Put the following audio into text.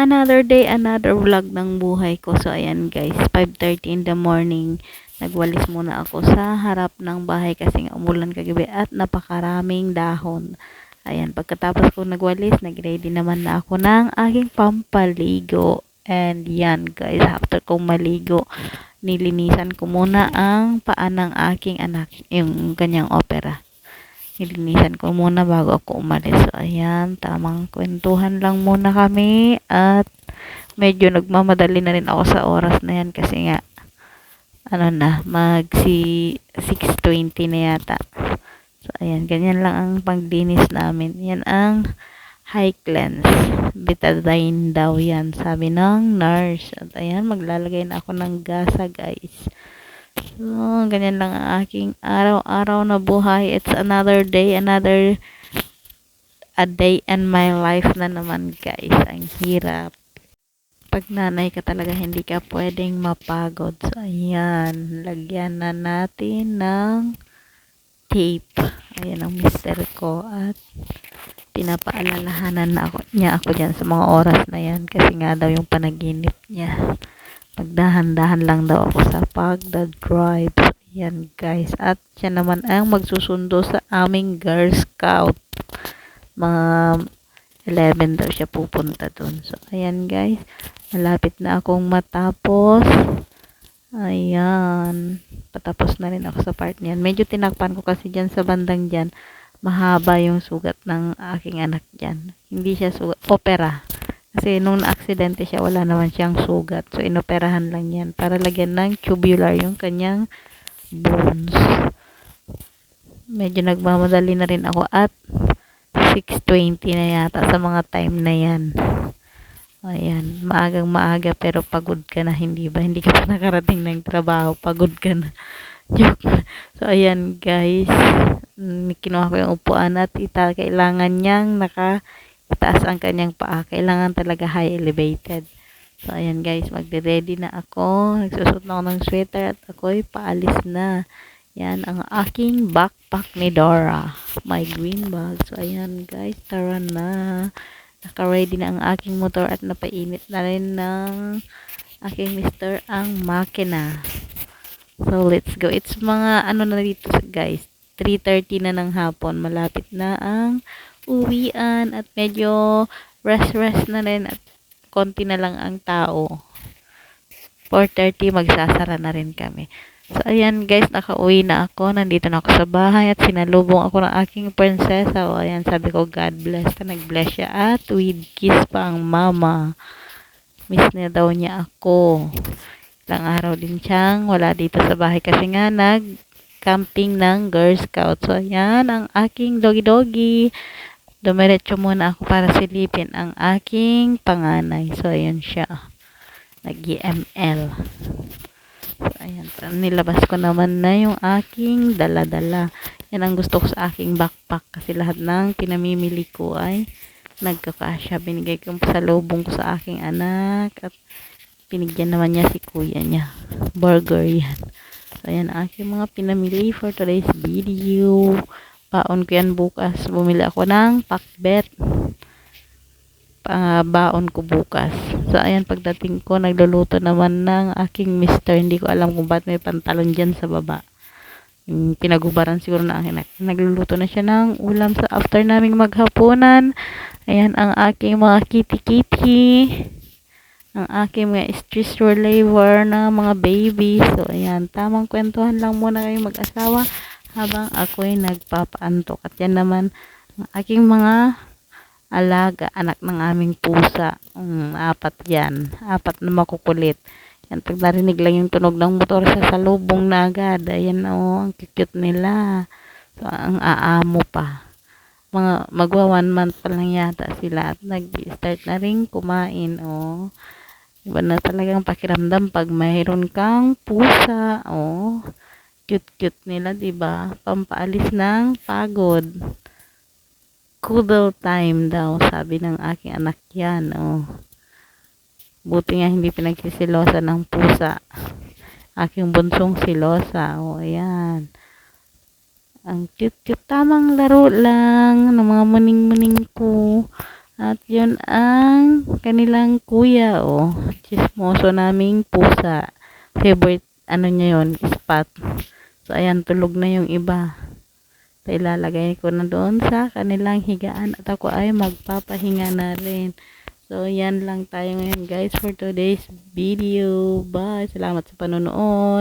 Another day, another vlog ng buhay ko. So, ayan guys, 5:30 in the morning. Nagwalis muna ako sa harap ng bahay kasi nga umulan kagabi at napakaraming dahon. Ayan, pagkatapos ko nagwalis, nagready naman na ako ng aking pampaligo. And yan guys, after kong maligo, nilinisan ko muna ang paa ng aking anak, yung kanyang opera. Nilinisan ko muna bago ako umalis. So, ayan, tamang kwentuhan lang muna kami at medyo nagmamadali na rin ako sa oras na yan kasi nga, ano na, mag 6:20 na yata. So, ayan, ganyan lang ang paglinis namin. Yan ang high cleanse. Betadine daw yan, sabi ng nurse. At ayan, maglalagay na ako ng gasa, guys. So, ganyan lang ang aking araw-araw na buhay. It's another day, another a day in my life na naman, guys. Ang hirap. Pag nanay ka talaga, hindi ka pwedeng mapagod. So, ayan. Lagyan na natin ng tape. Ayan ang mister ko. At pinapaalalahanan na niya ako dyan sa mga oras na yan. Kasi nga daw yung panaginip niya. Magdahan-dahan lang daw ako sa pagdadrive. Yan guys. At siya naman ang magsusundo sa aming Girl Scout. Mga 11 daw siya pupunta dun. So, ayan guys. Malapit na akong matapos. Ayan. Patapos na rin ako sa part niyan. Medyo tinakpan ko kasi dyan sa bandang dyan. Mahaba yung sugat ng aking anak dyan. Hindi siya sugat. Opera. Kasi nung na-aksidente siya, wala naman siyang sugat. So, inoperahan lang yan para lagyan ng tubular yung kanyang bones. Medyo nagmamadali na rin ako at 6:20 na yata sa mga time na yan. Ayan, maagang maaga pero pagod ka na, hindi ba? Hindi ka pa nakarating ng trabaho, pagod ka na. Joke. So, ayan guys. Kinuha ko yung upuan at kailangan niyang itaas ang kanyang paa. Kailangan talaga high elevated. So, ayan guys, magde-ready na ako. Nagsusot na ako ng sweater at ako'y paalis na. Yan ang aking backpack ni Dora. My green bag. So, ayan guys, tara na. Naka-ready na ang aking motor at napainit na rin ng aking mister ang makina. So, let's go. It's mga ano na dito guys. 3:30 na ng hapon. Malapit na ang uwian at medyo rest na rin at konti na lang ang tao. 4:30 magsasara na rin kami. So, ayan guys, nakauwi na ako. Nandito na ako sa bahay at sinalubong ako ng aking prinsesa. O, ayan, sabi ko, God bless. Nag-bless siya at with kiss pa ang mama. Miss na daw niya ako. Ilang araw din siyang wala dito sa bahay kasi nga nag-camping ng Girl Scout. So, ayan, ang aking doggy-doggy. Dumiretso muna ako para silipin ang aking panganay. So, ayan siya. Nag-EML. So, ayan. Nilabas ko naman na yung aking dala-dala. Yan ang gusto ko sa aking backpack. Kasi lahat ng pinamimili ko ay nagkakasya. Binigay ko sa lubong ko sa aking anak. At pinigyan naman niya si kuya niya. Burger yan. So, ayan ang aking mga pinamili for today's video. Baon ko yan bukas. Bumili ako ng pakbet. Baon ko bukas. So, ayan, pagdating ko, nagluluto naman ng aking mister. Hindi ko alam kung ba't may pantalon dyan sa baba. Yung pinagubaran siguro na akin. Nagluluto na siya ng ulam sa after naming maghapunan. Ayan, ang aking mga kitty-kitty. Ang aking mga stress reliever na mga baby. So, ayan, tamang kwentuhan lang muna kayong mag-asawa habang ako'y nagpapaantok. At yan naman ang aking mga alaga, anak ng aming pusa. 4 yan. 4 na makukulit. Yan, pag narinig lang yung tunog ng motor sa salubong na agad. Ayan o, ang cute nila. So, ang aamo pa. Magwa 1 month pa lang yata sila at nag-start na rin kumain o. Iba na talagang pakiramdam pag mayroon kang pusa o. Cute nila, diba? Pampaalis ng pagod. Cuddle time daw, sabi ng aking anak yan, oh. Buti nga hindi pinagsisilosa ng pusa. Aking bunsong silosa, oh, ayan. Ang cute, tamang laro lang ng mga muning-muning ko. At yun ang kanilang kuya, oh. Chismoso naming pusa. Favorite, ano niya yun, spot. So, ayan, tulog na yung iba. So, ilalagay ko na doon sa kanilang higaan at ako ay magpapahinga na rin. So, yan lang tayo ngayon guys for today's video. Bye! Salamat sa panonood.